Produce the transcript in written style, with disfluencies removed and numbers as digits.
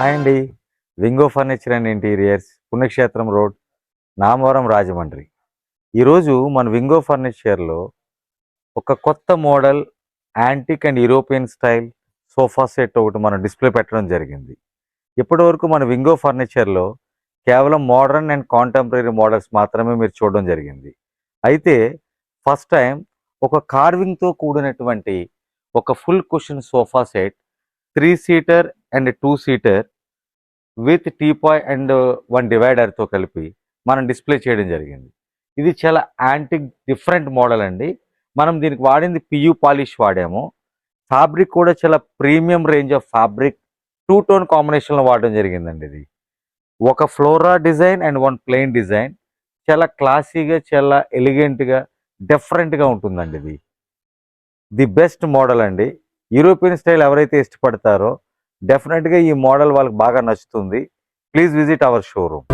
Hi అండి. వింగో furniture and interiors, పుణ్యక్షేత్రం road, Namavaram, Rajahmundry. ఈరోజు మన వింగో ఫర్నిచర్‌లో ఒక కొత్త model antique and European style sofa set ఒకటి మనం డిస్‌ప్లే పెట్టడం జరిగింది. ఇప్పటివరకు మన వింగో ఫర్నిచర్‌లో కేవలం మోడర్న్ అండ్ కాంటెంపరరీ మోడల్స్ మాత్రమే మీరు చూడడం జరిగింది. అయితే ఫస్ట్ టైం ఒక కార్వింగ్‌తో కూడినటువంటి ఒక full cushion sofa set 3 seater and 2 seater with teapoy and 1 డివైడర్‌తో కలిపి మనం డిస్‌ప్లే చేయడం జరిగింది. ఇది చాలా యాంటిక్ డిఫరెంట్ మోడల్ అండి. మనం దీనికి వాడింది పియు పాలిష్ వాడాము. ఫ్యాబ్రిక్ కూడా చాలా premium range of fabric 2 tone కాంబినేషన్‌లో వాడడం జరిగిందండి ఇది. ఒక flora design and 1 plain design. చాలా క్లాసీగా, చాలా ఎలిగెంట్‌గా, డిఫరెంట్‌గా ఉంటుందండి ఇది. ది బెస్ట్ మోడల్ అండి. యూరోపియన్ స్టైల్ ఎవరైతే ఇష్టపడతారో డెఫినెట్‌గా ఈ మోడల్ వాళ్ళకి బాగా నచ్చుతుంది. Please visit our showroom.